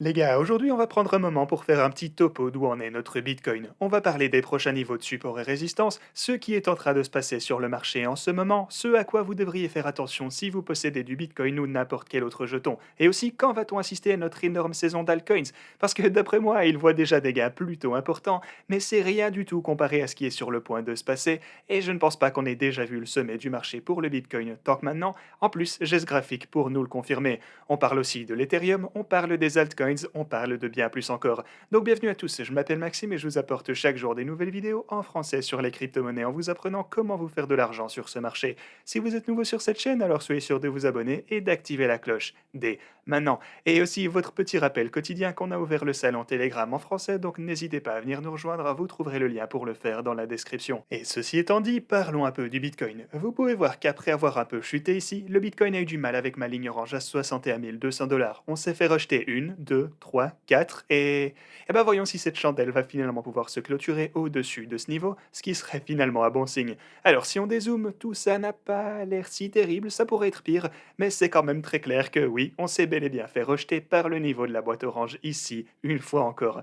Les gars, aujourd'hui on va prendre un moment pour faire un petit topo d'où en est notre Bitcoin. On va parler des prochains niveaux de support et résistance, ce qui est en train de se passer sur le marché en ce moment, ce à quoi vous devriez faire attention si vous possédez du Bitcoin ou n'importe quel autre jeton, et aussi quand va-t-on assister à notre énorme saison d'altcoins, parce que d'après moi il voit déjà des gains plutôt importants, mais c'est rien du tout comparé à ce qui est sur le point de se passer, et je ne pense pas qu'on ait déjà vu le sommet du marché pour le Bitcoin tant que maintenant. En plus, j'ai ce graphique pour nous le confirmer. On parle aussi de l'Ethereum, on parle des altcoins, on parle de bien plus encore. Donc bienvenue à tous, je m'appelle Maxime et je vous apporte chaque jour des nouvelles vidéos en français sur les crypto-monnaies en vous apprenant comment vous faire de l'argent sur ce marché. Si vous êtes nouveau sur cette chaîne, alors soyez sûr de vous abonner et d'activer la cloche dès maintenant. Et aussi votre petit rappel quotidien qu'on a ouvert le salon Telegram en français, donc n'hésitez pas à venir nous rejoindre, vous trouverez le lien pour le faire dans la description. Et ceci étant dit, parlons un peu du Bitcoin. Vous pouvez voir qu'après avoir un peu chuté ici, le Bitcoin a eu du mal avec ma ligne orange à 61 200 $. On s'est fait rejeter une, deux, 3, 4 et ben voyons si cette chandelle va finalement pouvoir se clôturer au-dessus de ce niveau, ce qui serait finalement un bon signe. Alors si on dézoome, tout ça n'a pas l'air si terrible, ça pourrait être pire, mais c'est quand même très clair que oui, on s'est bel et bien fait rejeter par le niveau de la boîte orange ici, une fois encore.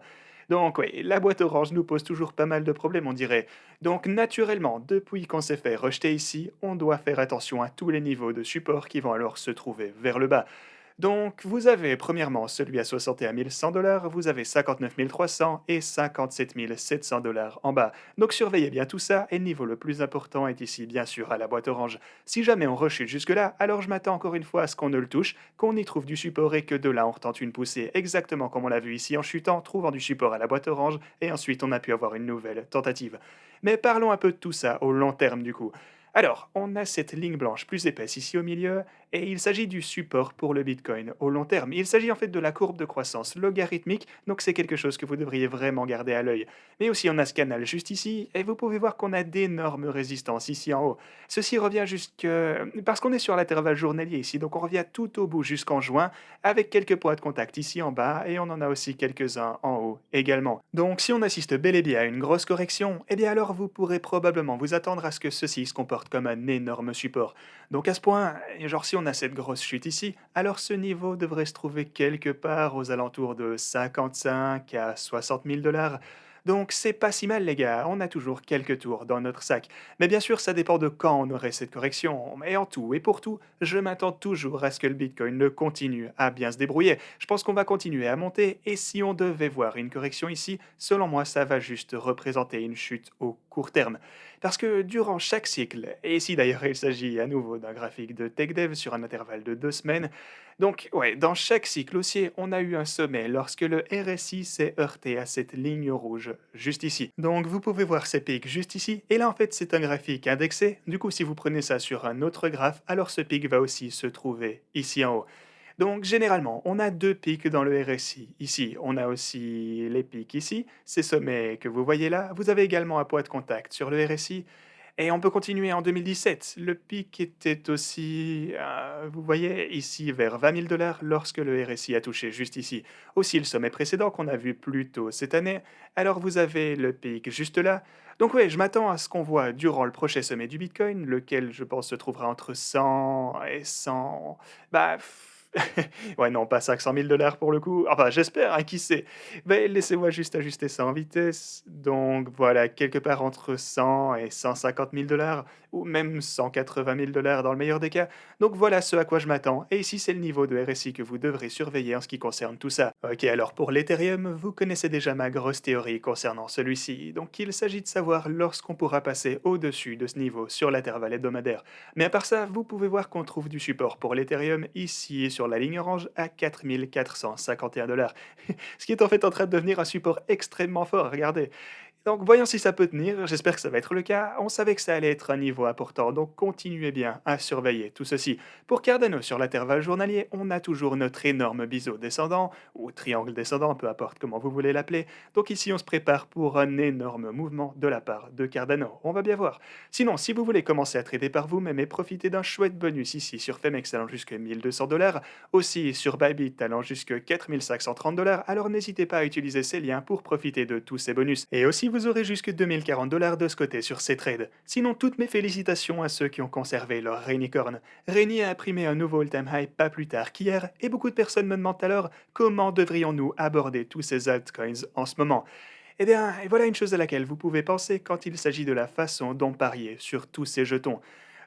Donc oui, la boîte orange nous pose toujours pas mal de problèmes, on dirait. Donc naturellement, depuis qu'on s'est fait rejeter ici, on doit faire attention à tous les niveaux de support qui vont alors se trouver vers le bas. Donc, vous avez premièrement celui à 61 100 $, vous avez 59 300 et 57 700 $ en bas. Donc, surveillez bien tout ça et le niveau le plus important est ici, bien sûr, à la boîte orange. Si jamais on rechute jusque-là, alors je m'attends encore une fois à ce qu'on ne le touche, qu'on y trouve du support et que de là on retente une poussée, exactement comme on l'a vu ici en chutant, trouvant du support à la boîte orange et ensuite on a pu avoir une nouvelle tentative. Mais parlons un peu de tout ça au long terme du coup. Alors, on a cette ligne blanche plus épaisse ici au milieu, et il s'agit du support pour le Bitcoin au long terme. Il s'agit en fait de la courbe de croissance logarithmique, donc c'est quelque chose que vous devriez vraiment garder à l'œil. Mais aussi on a ce canal juste ici, et vous pouvez voir qu'on a d'énormes résistances ici en haut. Ceci revient jusque... Parce qu'on est sur l'intervalle journalier ici, donc on revient tout au bout jusqu'en juin, avec quelques points de contact ici en bas, et on en a aussi quelques-uns en haut également. Donc si on assiste bel et bien à une grosse correction, eh bien alors vous pourrez probablement vous attendre à ce que ceci se comporte comme un énorme support. Donc à ce point, genre si on a cette grosse chute ici, alors ce niveau devrait se trouver quelque part aux alentours de 55 à 60 000 $. Donc c'est pas si mal les gars, on a toujours quelques tours dans notre sac. Mais bien sûr ça dépend de quand on aurait cette correction. Mais en tout et pour tout, je m'attends toujours à ce que le Bitcoin ne continue à bien se débrouiller. Je pense qu'on va continuer à monter et si on devait voir une correction ici, selon moi ça va juste représenter une chute au court terme. Parce que durant chaque cycle, et ici d'ailleurs il s'agit à nouveau d'un graphique de TechDev sur un intervalle de 2 semaines, donc ouais, dans chaque cycle haussier, on a eu un sommet lorsque le RSI s'est heurté à cette ligne rouge juste ici. Donc vous pouvez voir ces pics juste ici, et là en fait c'est un graphique indexé, du coup si vous prenez ça sur un autre graphe, alors ce pic va aussi se trouver ici en haut. Donc généralement, on a deux pics dans le RSI. Ici, on a aussi les pics ici, ces sommets que vous voyez là. Vous avez également un point de contact sur le RSI. Et on peut continuer en 2017. Le pic était aussi, vous voyez, ici vers 20 000 $ lorsque le RSI a touché juste ici. Aussi le sommet précédent qu'on a vu plus tôt cette année. Alors vous avez le pic juste là. Donc oui, je m'attends à ce qu'on voit durant le prochain sommet du Bitcoin, lequel je pense se trouvera entre 100 et 100... Bah, ouais, non, pas 500 000 $ pour le coup. Enfin, j'espère, hein, qui sait. Mais laissez-moi juste ajuster ça en vitesse. Donc voilà, quelque part entre 100 et 150 000 $, ou même 180 000 $ dans le meilleur des cas. Donc voilà ce à quoi je m'attends. Et ici, c'est le niveau de RSI que vous devrez surveiller en ce qui concerne tout ça. Ok, alors pour l'Ethereum, vous connaissez déjà ma grosse théorie concernant celui-ci. Donc il s'agit de savoir lorsqu'on pourra passer au-dessus de ce niveau sur l'intervalle hebdomadaire. Mais à part ça, vous pouvez voir qu'on trouve du support pour l'Ethereum ici sur la ligne orange à 4 451 $. Ce qui est en fait en train de devenir un support extrêmement fort, regardez. Donc voyons si ça peut tenir, j'espère que ça va être le cas. On savait que ça allait être un niveau important, donc continuez bien à surveiller tout ceci. Pour Cardano, sur l'intervalle journalier, on a toujours notre énorme biseau descendant, ou triangle descendant, peu importe comment vous voulez l'appeler. Donc ici, on se prépare pour un énorme mouvement de la part de Cardano. On va bien voir. Sinon, si vous voulez commencer à trader par vous-même et profiter d'un chouette bonus ici sur Femex allant jusqu'à 1200 $, aussi sur Bybit allant jusqu'à 4530 $, alors n'hésitez pas à utiliser ces liens pour profiter de tous ces bonus. Et aussi, vous aurez jusque 2040 $ de ce côté sur ces trades. Sinon, toutes mes félicitations à ceux qui ont conservé leur Rainicorn. Rainy a imprimé un nouveau all-time high pas plus tard qu'hier, et beaucoup de personnes me demandent alors comment devrions-nous aborder tous ces altcoins en ce moment. Eh bien, et voilà une chose à laquelle vous pouvez penser quand il s'agit de la façon dont parier sur tous ces jetons.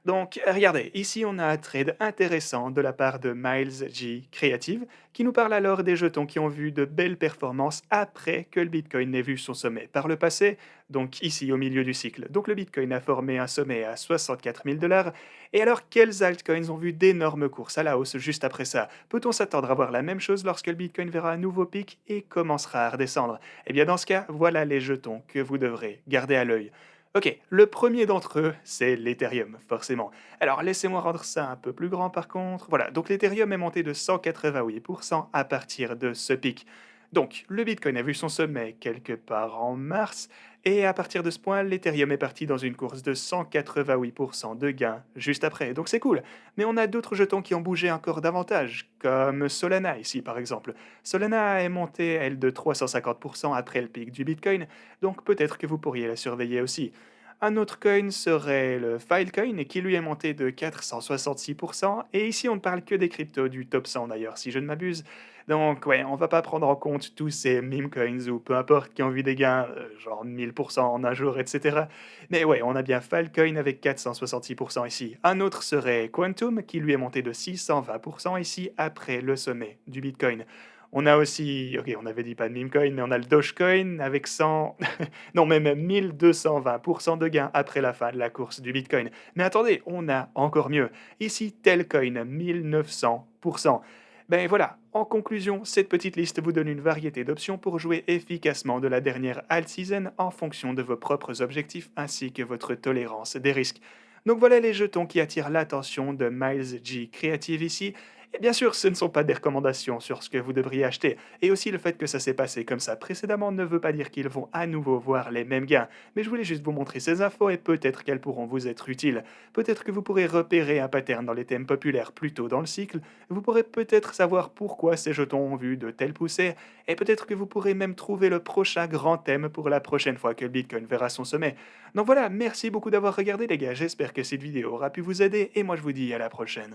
Donc, regardez, ici on a un trade intéressant de la part de Miles G Creative, qui nous parle alors des jetons qui ont vu de belles performances après que le Bitcoin ait vu son sommet par le passé, donc ici au milieu du cycle. Donc le Bitcoin a formé un sommet à 64 000 $. Et alors, quels altcoins ont vu d'énormes courses à la hausse juste après ça? Peut-on s'attendre à voir la même chose lorsque le Bitcoin verra un nouveau pic et commencera à redescendre? Eh bien, dans ce cas, voilà les jetons que vous devrez garder à l'œil. Ok, le premier d'entre eux, c'est l'Ethereum, forcément. Alors, laissez-moi rendre ça un peu plus grand par contre. Voilà, donc l'Ethereum est monté de 188% à partir de ce pic. Donc, le Bitcoin a vu son sommet quelque part en mars, et à partir de ce point, l'Ethereum est parti dans une course de 188% de gains juste après. Donc c'est cool. Mais on a d'autres jetons qui ont bougé encore davantage, comme Solana ici par exemple. Solana est montée, elle, de 350% après le pic du Bitcoin, donc peut-être que vous pourriez la surveiller aussi. Un autre coin serait le Filecoin, qui lui est monté de 466%, et ici on ne parle que des cryptos du top 100 d'ailleurs, si je ne m'abuse. Donc ouais, on va pas prendre en compte tous ces meme coins ou peu importe qui ont vu des gains genre 1000% en un jour, etc. Mais ouais, on a bien Filecoin avec 466% ici. Un autre serait Quantum, qui lui est monté de 620% ici après le sommet du Bitcoin. On a aussi, ok, on avait dit pas de meme coin, mais on a le Dogecoin avec 100, non, même 1220% de gains après la fin de la course du Bitcoin. Mais attendez, on a encore mieux. Ici, Telcoin, 1900%. Ben voilà, en conclusion, cette petite liste vous donne une variété d'options pour jouer efficacement de la dernière alt season en fonction de vos propres objectifs ainsi que votre tolérance des risques. Donc voilà les jetons qui attirent l'attention de Miles G Creative ici. Et bien sûr, ce ne sont pas des recommandations sur ce que vous devriez acheter. Et aussi le fait que ça s'est passé comme ça précédemment ne veut pas dire qu'ils vont à nouveau voir les mêmes gains. Mais je voulais juste vous montrer ces infos et peut-être qu'elles pourront vous être utiles. Peut-être que vous pourrez repérer un pattern dans les thèmes populaires plus tôt dans le cycle. Vous pourrez peut-être savoir pourquoi ces jetons ont vu de telles poussées. Et peut-être que vous pourrez même trouver le prochain grand thème pour la prochaine fois que le Bitcoin verra son sommet. Donc voilà, merci beaucoup d'avoir regardé les gars. J'espère que cette vidéo aura pu vous aider et moi je vous dis à la prochaine.